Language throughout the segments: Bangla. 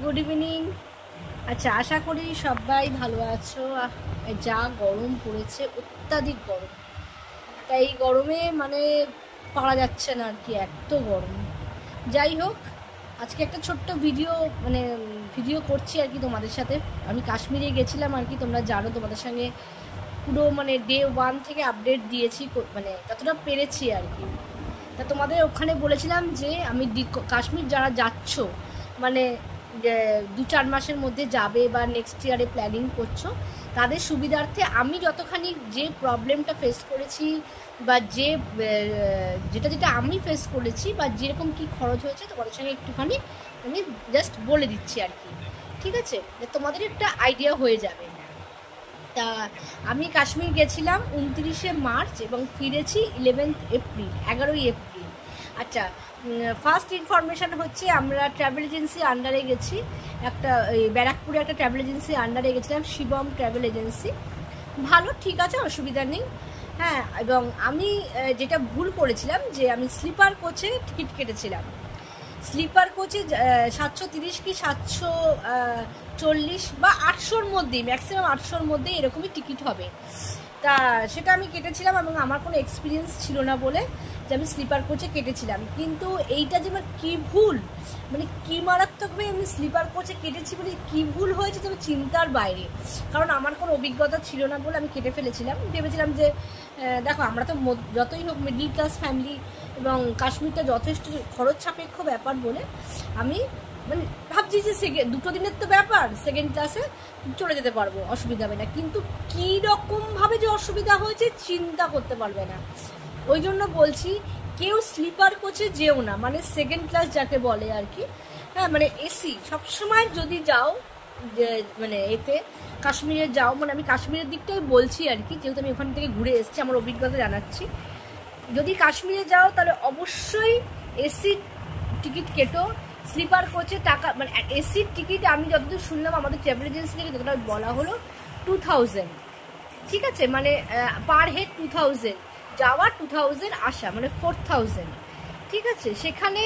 Good evening. আচ্ছা, আশা করি সবাই ভালো আছো। যা গরম পড়েছে, অত্যাধিক গরম, তাই এই গরমে মানে পারা যাচ্ছে না আর কি, এত গরম। যাই হোক, আজকে একটা ছোট্ট ভিডিও করছি আর কি তোমাদের সাথে। আমি কাশ্মীরে গেছিলাম আর কি, তোমরা জানো, তোমাদের সঙ্গে পুরো ডে 1 থেকে আপডেট দিয়েছি, মানে যতটা পেরেছি আর কি। তা তোমাদের ওখানে বলেছিলাম যে আমি কাশ্মীর যারা যাচ্ছ, মানে 2-4 মাসের মধ্যে যাবে বা নেক্সট ইয়ারে প্ল্যানিং করছো, তাদের সুবিধার্থে আমি যতখানি যে প্রবলেমটা ফেস করেছি বা যেটা আমি ফেস করেছি বা যেরকম কি খরচ হয়েছে তোমাদের সঙ্গে একটুখানি আমি জাস্ট বলে দিচ্ছি আর কি, ঠিক আছে? তোমাদের একটা আইডিয়া হয়ে যাবে। তা আমি কাশ্মীর গেছিলাম 29শে মার্চ এবং ফিরেছি 11ই এপ্রিল। আচ্ছা, ফার্স্ট ইনফরমেশান হচ্ছে আমরা ট্রাভেল এজেন্সি আন্ডারে গেছি, একটা ব্যারাকপুরে একটা ট্রাভেল এজেন্সি আন্ডারে গেছিলাম, শিবম ট্রাভেল এজেন্সি। ভালো, ঠিক আছে, অসুবিধা নেই। হ্যাঁ, এবং আমি যেটা ভুল করেছিলাম যে আমি স্লিপার কোচে টিকিট কেটেছিলাম। স্লিপার কোচে 730 কি 740 বা 800-র মধ্যেই, ম্যাক্সিমাম 800-র মধ্যেই এরকমই টিকিট হবে। তা সেটা আমি কেটেছিলাম এবং আমার কোনো এক্সপিরিয়েন্স ছিল না বলে যে আমি স্লিপার কোচে কেটেছিলাম। কিন্তু এইটা যে আমার কী ভুল, মানে কী মারাত্মকভাবে আমি স্লিপার কোচে কেটেছি বলে কী ভুল হয়েছে তবে চিন্তার বাইরে। কারণ আমার কোনো অভিজ্ঞতা ছিল না বলে আমি কেটে ফেলেছিলাম। ভেবেছিলাম যে দেখো, আমরা তো যতই হোক মিডল ক্লাস ফ্যামিলি এবং কাশ্মীরটা যথেষ্ট খরচ সাপেক্ষ ব্যাপার বলে আমি ভাবছি যে 2 দিনের তো ব্যাপার, সেকেন্ড ক্লাসে চলে যেতে পারবো, অসুবিধা হবে না। কিন্তু কী রকমভাবে যে অসুবিধা হয়েছে চিন্তা করতে পারবে না। ওই জন্য বলছি, কেউ স্লিপার কোচে যেও না, মানে সেকেন্ড ক্লাস যাকে বলে আর কি। হ্যাঁ, মানে এসি সবসময় যদি যাও, মানে এতে কাশ্মীরে যাও, মানে আমি কাশ্মীরের দিকটাই বলছি আর কি, যেহেতু আমি ওখান থেকে ঘুরে এসেছি, আমার অভিজ্ঞতা জানাচ্ছি। যদি কাশ্মীরে যাও তাহলে অবশ্যই এসি টিকিট কেটো। স্লিপার কোচে টাকা, মানে এসির টিকিট আমি যতদূর শুনলাম আমাদের ট্রাভেল এজেন্সি থেকে যতটা বলা হলো 2000, ঠিক আছে, মানে পার হেড 2000 যাওয়া, 2000 আসা, মানে 4000, ঠিক আছে। সেখানে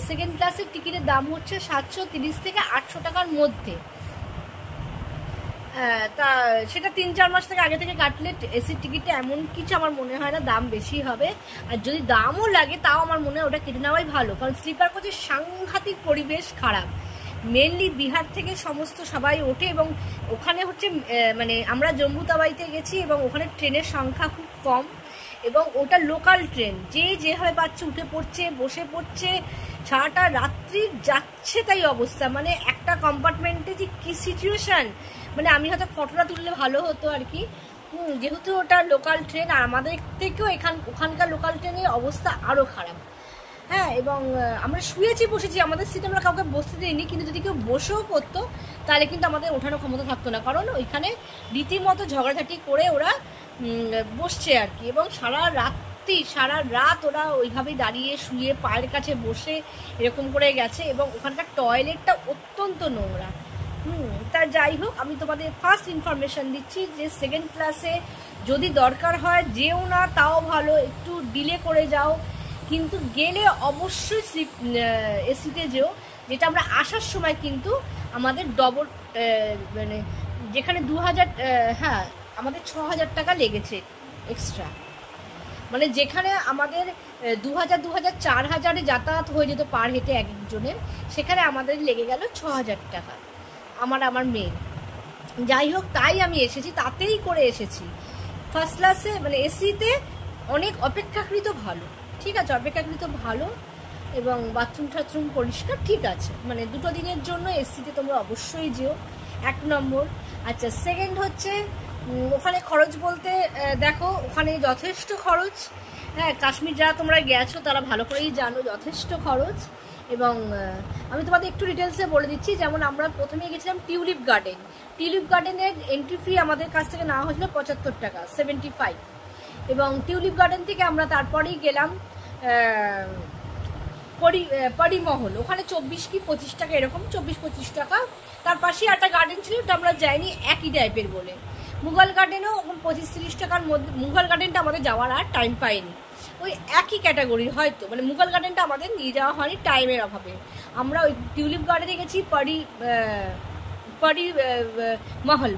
সেকেন্ড ক্লাসের টিকিটের দাম হচ্ছে 730 থেকে 800 টাকার মধ্যে। তা সেটা 3-4 মাস থেকে আগে থেকে কাটলে এসির টিকিটটা এমন কিছু আমার মনে হয় না দাম বেশি হবে। আর যদি দামও লাগে তাও আমার মনে হয় ওটা কেটে নেওয়াই ভালো, কারণ স্লিপার কোচের সাংঘাতিক পরিবেশ খারাপ। মেনলি বিহার থেকে সমস্ত সবাই ওঠে এবং ওখানে হচ্ছে মানে আমরা জম্মু তাওয়াইতে গেছি এবং ওখানে ট্রেনের সংখ্যা খুব কম এবং ওটা লোকাল ট্রেন, যে যেভাবে পাচ্ছে উঠে পড়ছে, বসে পড়ছে, সারাটা রাত্রি যাচ্ছে তাই অবস্থা। মানে একটা কম্পার্টমেন্টে যে কী সিচুয়েশান, মানে আমি হয়তো ফটোটা তুললে ভালো হতো আর কি, যেহেতু ওটা লোকাল ট্রেন আর আমাদের থেকেও ওখানকার লোকাল ট্রেনের অবস্থা আরও খারাপ। হ্যাঁ, এবং আমরা শুয়েছি, বসেছি, আমাদের সিট আমরা কাউকে বসতে দিইনি, কিন্তু যদি কেউ বসেও পড়তো তাহলে কিন্তু আমাদের ওঠানোর ক্ষমতা থাকতো না, কারণ ওইখানে রীতিমতো ঝগড়াঝাটি করে ওরা বসছে আর কি। এবং সারা রাত ওরা ওইভাবেই দাঁড়িয়ে শুয়ে পায়ের কাছে বসে এরকম করে গেছে এবং ওখানকার টয়লেটটা অত্যন্ত নোংরা। তা যাই হোক, আমি তোমাদের ফার্স্ট ইনফরমেশান দিচ্ছি যে সেকেন্ড ক্লাসে যদি দরকার হয় যেও না, তাও ভালো, একটু ডিলে করে যাও, কিন্তু গেলে অবশ্যই এসিতে যেও। যেটা আমরা আসার সময় কিন্তু আমাদের ডবল, মানে যেখানে 2000, হ্যাঁ আমাদের 6000 টাকা লেগেছে এক্সট্রা, মানে যেখানে আমাদের 2000, 4000 যাতায়াত হয়ে যেত পার হেঁটে এক একজনের, সেখানে আমাদের লেগে গেল 6000 টাকা, আমার মেয়ের। যাই হোক, তাই আমি এসেছি, তাতেই করে এসেছি। ফার্স্ট ক্লাসে মানে এসিতে অনেক অপেক্ষাকৃত ভালো, ঠিক আছে, অপেক্ষাকৃত ভালো এবং বাথরুম পরিষ্কার, ঠিক আছে। মানে 2 দিনের জন্য এসিতে তোমরা অবশ্যই যেও, 1 নম্বর। আচ্ছা, সেকেন্ড হচ্ছে ওখানে খরচ বলতে দেখো, ওখানে যথেষ্ট খরচ। হ্যাঁ, কাশ্মীর যারা তোমরা গেছো তারা ভালো করেই জানো যথেষ্ট খরচ। এবং আমি তোমাদের একটু ডিটেলসে বলে দিচ্ছি, যেমন আমরা প্রথমেই গেছিলাম টিউলিপ গার্ডেনের এন্ট্রি ফি আমাদের কাছ থেকে নেওয়া হয়েছিল 75 টাকা, 75। এবং টিউলিপ গার্ডেন থেকে আমরা তারপরেই গেলাম পরিমহল, ওখানে 24 কি 25 টাকা, এরকম 24-25 টাকা। তার পাশে একটা গার্ডেন ছিল, ওটা আমরা যাইনি, একই টাইপের বলে। মুঘল গার্ডেনও 25-30 টাকার মধ্যে। মুঘল গার্ডেনটা আমাদের যাওয়ার আর টাইম পাইনি, ওই একই ক্যাটাগরি হয়তো, মানে মুঘল গার্ডেনটা আমাদের নিয়ে যাওয়া হয়নি টাইমের অভাবে। আমরা ওই টিউলিপ গার্ডেনে গেছি,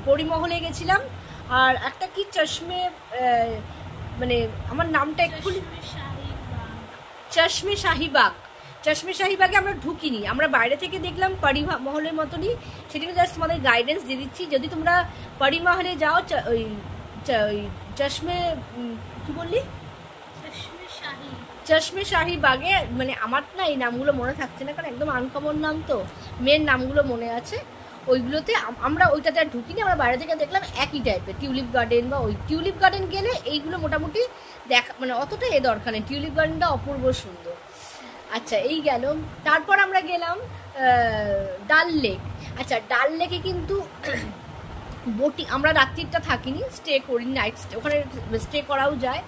পরিমহলে গেছিলাম, আর একটা কি চশমে, মানে আমার নামটা একটু, চশমে শাহিবাগে আমরা ঢুকিনি, আমরা বাইরে থেকে দেখলাম পরিমহলের মতনই। সেটাকে জাস্ট তোমাদের গাইডেন্স দিয়ে দিচ্ছি, যদি তোমরা পরিমহলে যাও, ওই চশমে কি বললি, চশমে শাহি বাগে, মানে আমার না এই নামগুলো মনে থাকছে না, কারণ একদম আনকমন নাম তো, মেন নামগুলো মনে আছে। ওইগুলোতে আমরা ওইটাতে আর ঢুকিনি, আমরা বাইরে থেকে দেখলাম একই টাইপের টিউলিপ গার্ডেন, বা ওই টিউলিপ গার্ডেন গেলে এইগুলো মোটামুটি দেখা, মানে অতটা দরকার নেই, টিউলিপ গার্ডেনটা অপূর্ব সুন্দর। আচ্ছা, এই গেল। তারপর আমরা গেলাম ডাল লেক। আচ্ছা, ডাল লেকে কিন্তু আমরা রাত্রিটা থাকিনি, স্টে করি, নাইট স্টে, ওখানে স্টে করাও যায়।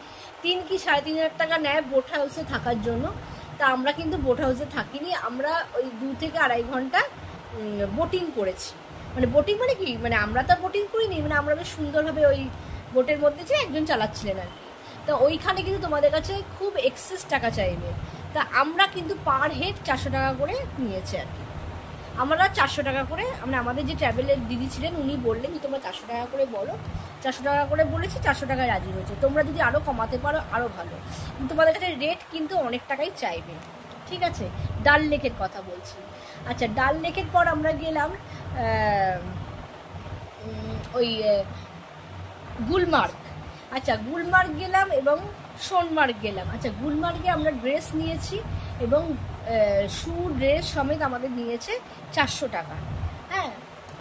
3 কি 3.5 টাকা নেয় বোট হাউসে থাকার জন্য। তা আমরা কিন্তু বোট হাউসে থাকিনি, আমরা ওই 2 থেকে 2.5 ঘন্টা বোটিং করেছি। মানে বোটিং মানে কি, মানে আমরা তো বোটিং করিনি, মানে আমরা বেশ সুন্দরভাবে ওই বোটের মধ্যে যে একজন চালাচ্ছিলেন আর কি। তা ওইখানে কিন্তু তোমাদের কাছে খুব এক্সেস টাকা চাইবে। তা আমরা কিন্তু পার হেড 400 টাকা করে নিয়েছে আর কি। আমরা 400 টাকা করে, আমরা আমাদের যে ট্রাভেলের দিদি ছিলেন উনি বললেন যে তোমরা 400 টাকা করে বলো, 400 টাকা করে বলেছি, 400 টাকায় রাজি হয়েছে। তোমরা যদি আরও কমাতে পারো আরও ভালো, তোমাদের কাছে রেট কিন্তু অনেক টাকাই চাইবে, ঠিক আছে। ডাল লেকের কথা বলছি। আচ্ছা, ডাল লেকের পর আমরা গেলাম ওই গুলমার্গ। আচ্ছা, গুলমার্গ গেলাম এবং সোনমার্গ গেলাম। আচ্ছা, গুলমার্গে আমরা ড্রেস নিয়েছি এবং শু ড্রেস সমেত আমাদের নিয়েছে 400 টাকা। হ্যাঁ,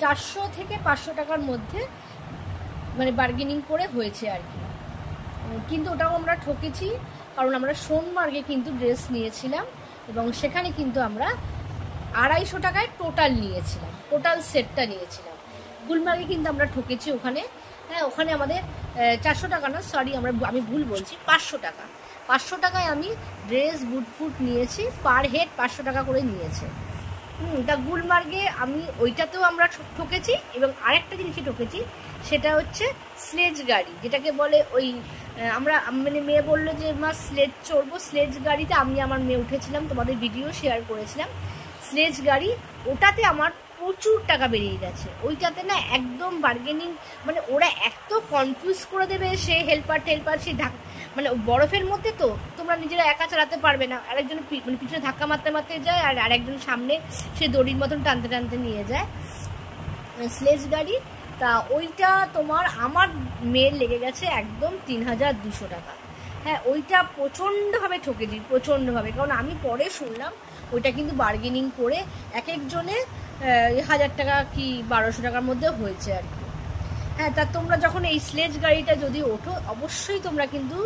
400 থেকে 500 টাকার মধ্যে মানে বার্গেনিং করে হয়েছে আর কি। কিন্তু ওটাও আমরা ঠকেছি, কারণ আমরা সোনমার্গে কিন্তু ড্রেস নিয়েছিলাম এবং সেখানে কিন্তু আমরা 250 টাকায় টোটাল নিয়েছিলাম, টোটাল সেটটা নিয়েছিলাম। গুলমার্গে কিন্তু আমরা ঠকেছি ওখানে। হ্যাঁ, ওখানে আমাদের 400 টাকা না, সরি, আমি ভুল বলছি, 500 টাকা। 500 টাকায় আমি ড্রেস বুট নিয়েছি, পার হেড 500 টাকা করে নিয়েছে। তা গুলমার্গে আমি ওইটাতেও আমরা ঠকেছি, এবং আরেকটা জিনিসে ঠকেছি, সেটা হচ্ছে স্লেজ গাড়ি, যেটাকে বলে ওই আমরা, মানে মেয়ে বললো যে মা স্লেজ চড়বো, স্লেজ গাড়িতে আমি আমার মেয়ে উঠেছিলাম, তোমাদের ভিডিও শেয়ার করেছিলাম। স্লেজ গাড়ি, ওটাতে আমার প্রচুর টাকা বেরিয়ে গেছে। ওইটাতে না একদম বার্গেনিং, মানে ওরা এত কনফিউজ করে দেবে, সে হেল্পার সে মানে বরফের মধ্যে তো তোমরা নিজেরা একা চালাতে পারবে না, আরেকজন মানে পিছনে ধাক্কা মারতে মারতে যায়, আর আরেকজন সামনে সে দড়ির মতন টানতে টানতে নিয়ে যায় স্লেজ গাড়ি। তা ওইটা তোমার, আমার মেয়ের লেগে গেছে একদম 3200 টাকা। হ্যাঁ, ওইটা প্রচণ্ডভাবে ঠকেছি, প্রচণ্ডভাবে, কারণ আমি পরে শুনলাম ওইটা কিন্তু বার্গেনিং করে এক একজনে 1000 টাকা কি 1200 টাকার মধ্যে হয়েছে আর কি। হ্যাঁ, তা তোমরা যখন এই স্লেজ গাড়িটা যদি ওঠো, অবশ্যই তোমরা কিন্তু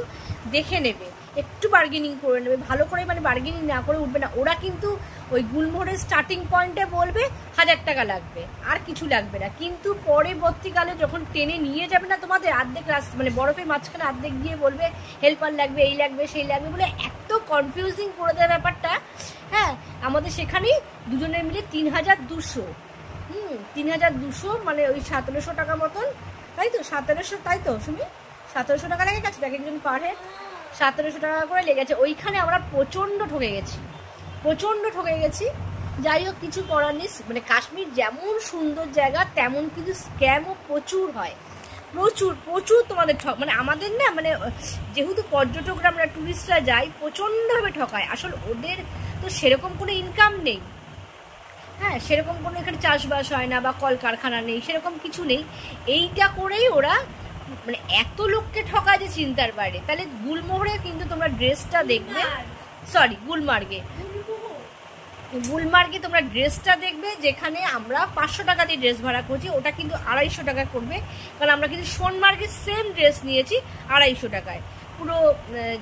দেখে নেবে, একটু বার্গেনিং করে নেবে ভালো করে, মানে বার্গেনিং না করে উঠবে না। ওরা কিন্তু ওই গুলমোহরের স্টার্টিং পয়েন্টে বলবে 1000 টাকা লাগবে, আর কিছু লাগবে না, কিন্তু পরবর্তীকালে যখন টেনে নিয়ে যাবে না তোমাদের অর্ধেক রাস্তা, মানে বরফের মাঝখানে অর্ধেক গিয়ে বলবে হেল্পার লাগবে, এই লাগবে সেই লাগবে বলে এত কনফিউজিং করে দেয় ব্যাপারটা। হ্যাঁ, আমাদের সেখানেই দুজনের মিলে 3200, 3200 মানে ওই 1700 টাকা মতন, তাই তো 1700, তাই তো শুনি 1700 টাকা লেগে গেছে এক একজন পার হেড, 1700 টাকা করে লেগেছে। ওইখানে আমরা প্রচণ্ড ঠকে গেছি। যাই হোক, কিছু করার নেই, মানে কাশ্মীর যেমন সুন্দর জায়গা তেমন কিন্তু স্ক্যামও প্রচুর হয়, প্রচুর তোমাদের মানে আমাদের না, মানে যেহেতু পর্যটকরা, আমরা টুরিস্টরা যাই, প্রচণ্ডভাবে ঠকায়। আসলে ওদের তো সেরকম কোনো ইনকাম নেই। হ্যাঁ, সেরকম কোনো এখানে চাষবাস হয় না বা কলকারখানা নেই, সেরকম কিছু নেই। এইটা করেই ওরা মানে এত লোককে ঠকায় যে চিন্তার বাইরে। তাহলে গুলমোহরে কিন্তু তোমরা ড্রেসটা দেখবে, সরি গুলমার্গে তোমরা ড্রেসটা দেখবে, যেখানে আমরা 500 টাকা দিয়ে ড্রেস ভাড়া করছি, ওটা কিন্তু 250 টাকা করবে, কারণ আমরা কিন্তু সোনমার্গে সেম ড্রেস নিয়েছি 250 টাকায়। পুরো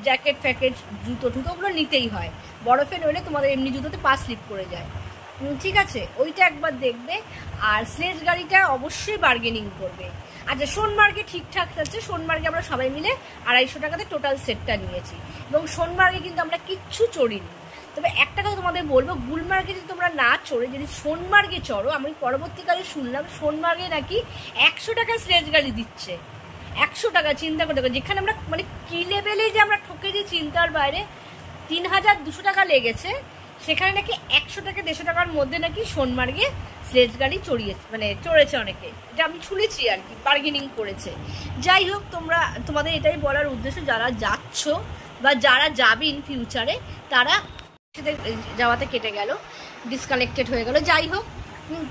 জ্যাকেট ফ্যাকেট জুতো ওগুলো নিতেই হয়, বরফে নইলে তোমাদের এমনি জুতোতে পা স্লিপ করে যায়, ঠিক আছে, ওইটা একবার দেখবে। আর স্লেজ গাড়িটা অবশ্যই বার্গেনিং করবে। আচ্ছা, সোনমার্গে ঠিকঠাক আছে, সোনমার্গে আমরা সবাই মিলে 250 টাকাতে টোটাল সেটটা নিয়েছি, এবং সোনমার্গে কিন্তু আমরা কিচ্ছু চড়িনি। তবে একটা কথা তোমাদের বলবো, গুলমার্গে যদি তোমরা না চড়ে যদি সোনমার্গে চড়ো, আমি পরবর্তীকালে শুনলাম সোনমার্গে নাকি 100 টাকা স্লেজ গাড়ি দিচ্ছে, 100 টাকা, চিন্তা করে দেখো, যেখানে আমরা মানে কি লেভেলে যে আমরা ঠকেছি চিন্তার বাইরে। 3200 টাকা লেগেছে, সেখানে নাকি 100 টাকা 150 টাকার মধ্যে নাকি সোনমার্গে স্লেজ গাড়ি চড়েছে অনেকে, এটা আমি শুনেছি আর কি, বার্গেনিং করেছে। যাই হোক, তোমাদের এটাই বলার উদ্দেশ্য, যারা যাচ্ছ বা যারা যাবে ইন ফিউচারে, তারা যাওয়াতে কেটে গেল, ডিসকানেক্টেড হয়ে গেল। যাই হোক,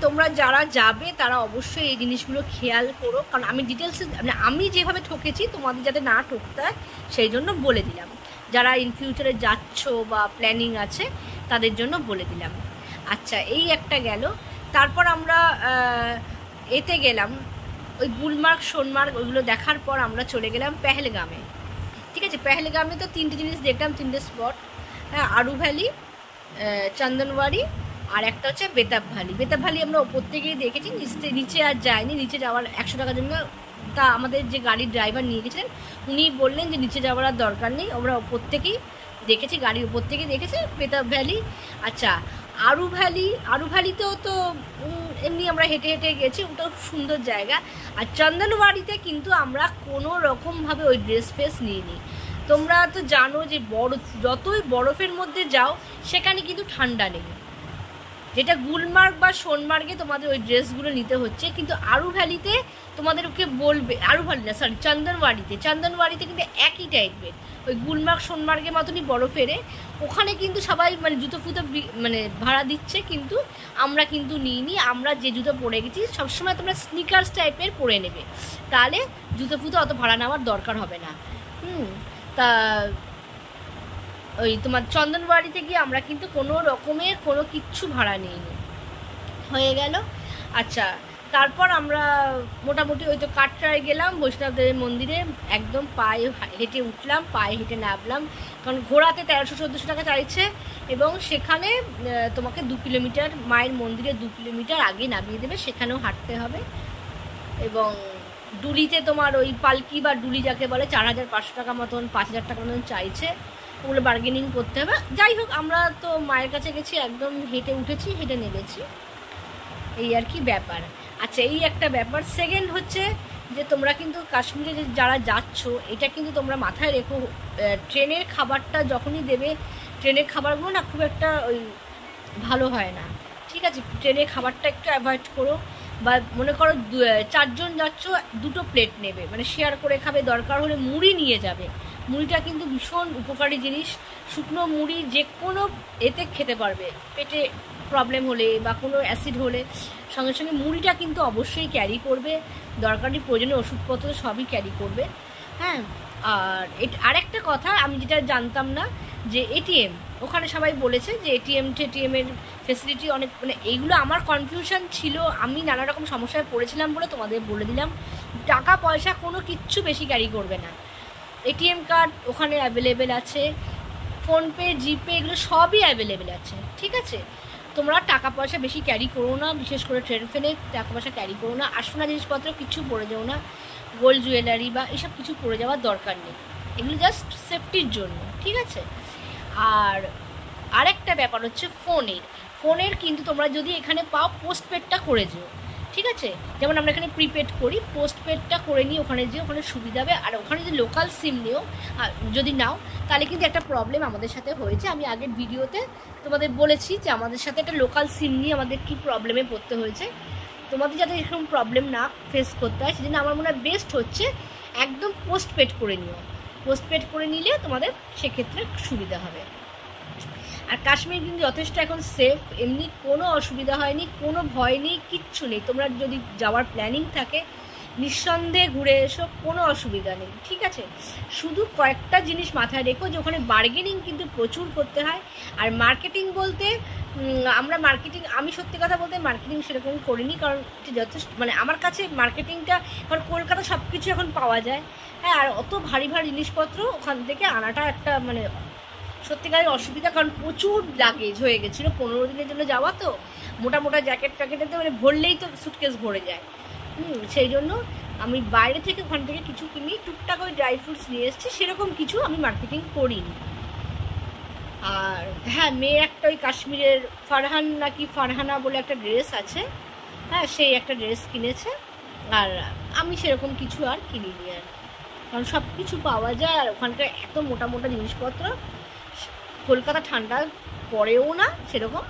তোমরা যারা যাবে তারা অবশ্যই এই জিনিসগুলো খেয়াল করো, কারণ আমি ডিটেলসে মানে আমি যেভাবে ঠকেছি তোমাদের যাতে না ঠকতে হয় সেই জন্য বলে দিলাম। যারা ইন ফিউচারে যাচ্ছ বা প্ল্যানিং আছে তাদের জন্য বলে দিলাম। আচ্ছা, এই একটা গেল। তারপর আমরা এতে গেলাম, ওই গুলমার্গ সোনমার্গ ওইগুলো দেখার পর আমরা চলে গেলাম পেহেলগামে। ঠিক আছে, পেহেলগামে তো 3টে জিনিস দেখলাম, 3টে স্পট। হ্যাঁ, আরু ভ্যালি, চন্দনওয়ারি, আর একটা হচ্ছে বেতাব ভ্যালি। বেতাব ভ্যালি আমরা ওপর থেকেই দেখেছি, নিচে আর যায়নি। নিচে যাওয়ার 100 টাকার জন্য তা আমাদের যে গাড়ির ড্রাইভার নিয়ে গেছিলেন উনি বললেন যে নিচে যাওয়ার আর দরকার নেই, আমরা ওপর থেকেই দেখেছি, গাড়ির উপর থেকে দেখেছি বেতাব ভ্যালি। আচ্ছা, আরু ভ্যালিতেও তো এমনি আমরা হেঁটে হেঁটে গেছি, ওটাও সুন্দর জায়গা। আর চন্দনওয়ারিতে কিন্তু আমরা কোনো রকমভাবে ওই ড্রেস ফ্রেস নিইনি। তোমরা তো জানো যে যতই বরফের মধ্যে যাও সেখানে কিন্তু ঠান্ডা নেই, যেটা গুলমার্গ বা সোনমার্গে তোমাদের ওই ড্রেসগুলো নিতে হচ্ছে। কিন্তু আরু ভ্যালিতে তোমাদেরকে বলবে, চন্দনওয়ারিতে কিন্তু একই টাইপের, ওই গুলমার্গ সোনমার্গের মতনই বরফেরে। ওখানে কিন্তু সবাই মানে জুতো ফুতো মানে ভাড়া দিচ্ছে, কিন্তু আমরা কিন্তু নিইনি। আমরা যে জুতো পরে গেছি, সবসময় তোমরা স্নিকার্স টাইপের পরে নেবে, তাহলে জুতো ফুতো অত ভাড়া নেওয়ার দরকার হবে না। তা ওই তোমার চন্দনওয়ারিতে গিয়ে আমরা কিন্তু কোনো রকমের কোনো কিচ্ছু ভাড়া নিইনি, হয়ে গেল। আচ্ছা, তারপর আমরা মোটামুটি ওই তো কাটরায় গেলাম, বৈষ্ণবদেবের মন্দিরে একদম পায়ে হেঁটে উঠলাম, পায়ে হেঁটে নামলাম, কারণ ঘোড়াতে 1300-1400 টাকা চাইছে, এবং সেখানে তোমাকে 2 কিলোমিটার, মায়ের মন্দিরে 2 কিলোমিটার আগে নামিয়ে দেবে, সেখানেও হাঁটতে হবে। এবং ডুলিতে তোমার ওই পালকি বা ডুলি যাকে বলে 4500 টাকা মতন, 5000 টাকা মতন চাইছে, ওগুলো বার্গেনিং করতে হবে। যাই হোক, আমরা তো মায়ের কাছে গেছি, একদম হেঁটে উঠেছি, হেঁটে নেমেছি, এই আর কি ব্যাপার। আচ্ছা, এই একটা ব্যাপার। সেকেন্ড হচ্ছে যে তোমরা কিন্তু কাশ্মীরে যারা যাচ্ছ, এটা কিন্তু তোমরা মাথায় রেখো, ট্রেনের খাবারটা যখনই দেবে, ট্রেনের খাবারগুলো না খুব একটা ওই ভালো হয় না। ঠিক আছে, ট্রেনের খাবারটা একটু অ্যাভয়েড করো। বা মনে করো 4 জন যাচ্ছ, 2টো প্লেট নেবে, মানে শেয়ার করে খাবে। দরকার হলে মুড়ি নিয়ে যাবে, মুড়িটা কিন্তু ভীষণ উপকারী জিনিস। শুকনো মুড়ি যে কোনো এতে খেতে পারবে, পেটে প্রবলেম হলে বা কোনো অ্যাসিড হলে সঙ্গে সঙ্গে মুড়িটা কিন্তু অবশ্যই ক্যারি করবে। দরকারি প্রয়োজনীয় ওষুধপত্র সবই ক্যারি করবে। হ্যাঁ, আর আরেকটা কথা আমি যেটা জানতাম না, যে এটিএম, ওখানে সবাই বলেছে যে টিএমের ফেসিলিটি অনেক, মানে এইগুলো আমার কনফিউশন ছিল, আমি নানা রকম সমস্যায় পড়েছিলাম বলে তোমাদের বলে দিলাম। টাকা পয়সা কোনো কিচ্ছু বেশি ক্যারি করবে না, এটিএম কার্ড ওখানে অ্যাভেলেবেল আছে, ফোনপে, জিপে, এগুলো সবই অ্যাভেলেবেল আছে। ঠিক আছে, তোমরা টাকা পয়সা বেশি ক্যারি করো না, বিশেষ করে ট্রেন ফেনে টাকা পয়সা ক্যারি করো না। আসোনা জিনিসপত্র কিছু পরে যাও না, গোল্ড জুয়েলারি বা এসব কিছু পরে যাওয়ার দরকার নেই, এগুলো জাস্ট সেফটির জন্য। ঠিক আছে, আর আরেকটা ব্যাপার হচ্ছে ফোনের কিন্তু তোমরা যদি এখানে পাও, পোস্টপেডটা করে যেও। ঠিক আছে, যেমন আমরা এখানে প্রিপেড করি, পোস্টপেডটা করে নিয়ে ওখানে যেয়ে, ওখানে সুবিধা হবে। আর ওখানে যদি লোকাল সিম নিও, যদি নাও, তাহলে কিন্তু একটা প্রবলেম আমাদের সাথে হয়েছে, আমি আগের ভিডিওতে তোমাদের বলেছি যে আমাদের সাথে একটা লোকাল সিম নিয়ে আমাদের কী প্রবলেমে পড়তে হয়েছে। তোমাদের যাতে এরকম প্রবলেম না ফেস করতে হয়, সেজন্য আমার মনে হয় বেস্ট হচ্ছে একদম পোস্টপেড করে নিও। পোস্টপেড করে নিলে তোমাদের সেক্ষেত্রে সুবিধা হবে। আর কাশ্মীর কিন্তু যথেষ্ট এখন সেফ, এমনি কোনো অসুবিধা হয়নি, কোনো ভয় নেই, কিচ্ছু নেই। তোমরা যদি যাওয়ার প্ল্যানিং থাকে নিঃসন্দেহে ঘুরে এসো, কোনো অসুবিধা নেই। ঠিক আছে, শুধু কয়েকটা জিনিস মাথায় রেখো, যে ওখানে বার্গেনিং কিন্তু প্রচুর করতে হয়। আর মার্কেটিং বলতে আমি সত্যি কথা বলতে মার্কেটিং সেরকম করিনি, কারণ যথেষ্ট মানে আমার কাছে মার্কেটিংটা, কারণ কলকাতা সব কিছু এখন পাওয়া যায়। হ্যাঁ, আর অত ভারী ভারী জিনিসপত্র ওখান থেকে আনাটা একটা মানে সত্যিকারের অসুবিধা, কারণ প্রচুর লাগেজ হয়ে গেছিলো। 15 দিনের জন্য যাওয়া তো, মোটা মোটা জ্যাকেট প্যাকেটেতে মানে ভরলেই তো সুটকেস ভরে যায়। সেই জন্য আমি বাইরে থেকে ওখান থেকে কিছু কিনি, টুকটাক ওই ড্রাই ফ্রুটস নিয়ে এসেছি, সেরকম কিছু আমি মার্কেটিং করিনি। আর হ্যাঁ, মেয়ে একটা ওই কাশ্মীরের ফারহানা বলে একটা ড্রেস আছে, হ্যাঁ সেই একটা ড্রেস কিনেছে, আর আমি সেরকম কিছু আর কিনিনি আর, কারণ সব কিছু পাওয়া যায়। আর ওখানকার এত মোটা মোটা জিনিসপত্র, কলকাতা ঠান্ডা পড়েও না সেরকম,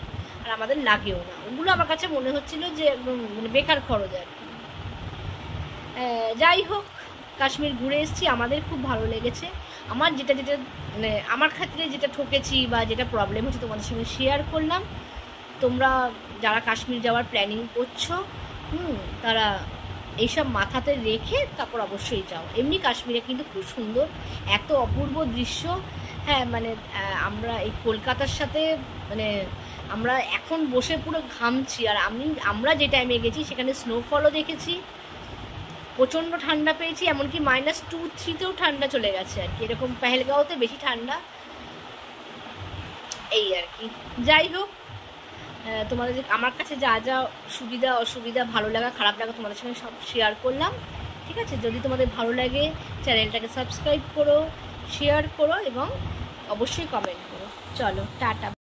আর আমাদের লাগেও না। ওগুলো আমার কাছে মনে হচ্ছিল যে একদম মানে বেকার খরচ আর কি। যাই হোক, কাশ্মীর ঘুরে এসেছি, আমাদের খুব ভালো লেগেছে। আমার যেটা যেটা মানে আমার ক্ষেত্রে যেটা ঠকেছি বা যেটা প্রবলেম হচ্ছে তোমাদের সঙ্গে শেয়ার করলাম। তোমরা যারা কাশ্মীর যাওয়ার প্ল্যানিং করছো, তারা এইসব মাথাতে রেখে তারপর অবশ্যই যাও। এমনি কাশ্মীরে কিন্তু খুব সুন্দর, এত অপূর্ব দৃশ্য। হ্যাঁ মানে আমরা এই কলকাতার সাথে মানে আমরা এখন বসে পুরো ঘামছি। আর আমরা যে টাইমে গেছি সেখানে স্নোফলও দেখেছি, প্রচণ্ড ঠান্ডা পেয়েছি, এমনকি -2-3-তেও ঠান্ডা চলে গেছে আর কি। এরকম পেহেলগাঁওতে বেশি ঠান্ডা, এই আর কি। যাই হোক, তোমাদের আমার কাছে যা যা সুবিধা অসুবিধা, ভালো লাগা খারাপ লাগা তোমাদের সঙ্গে সব শেয়ার করলাম। ঠিক আছে, যদি তোমাদের ভালো লাগে চ্যানেলটাকে সাবস্ক্রাইব করো, শেয়ার করো এবং অবশ্যই কমেন্ট করো। চলো টাটা।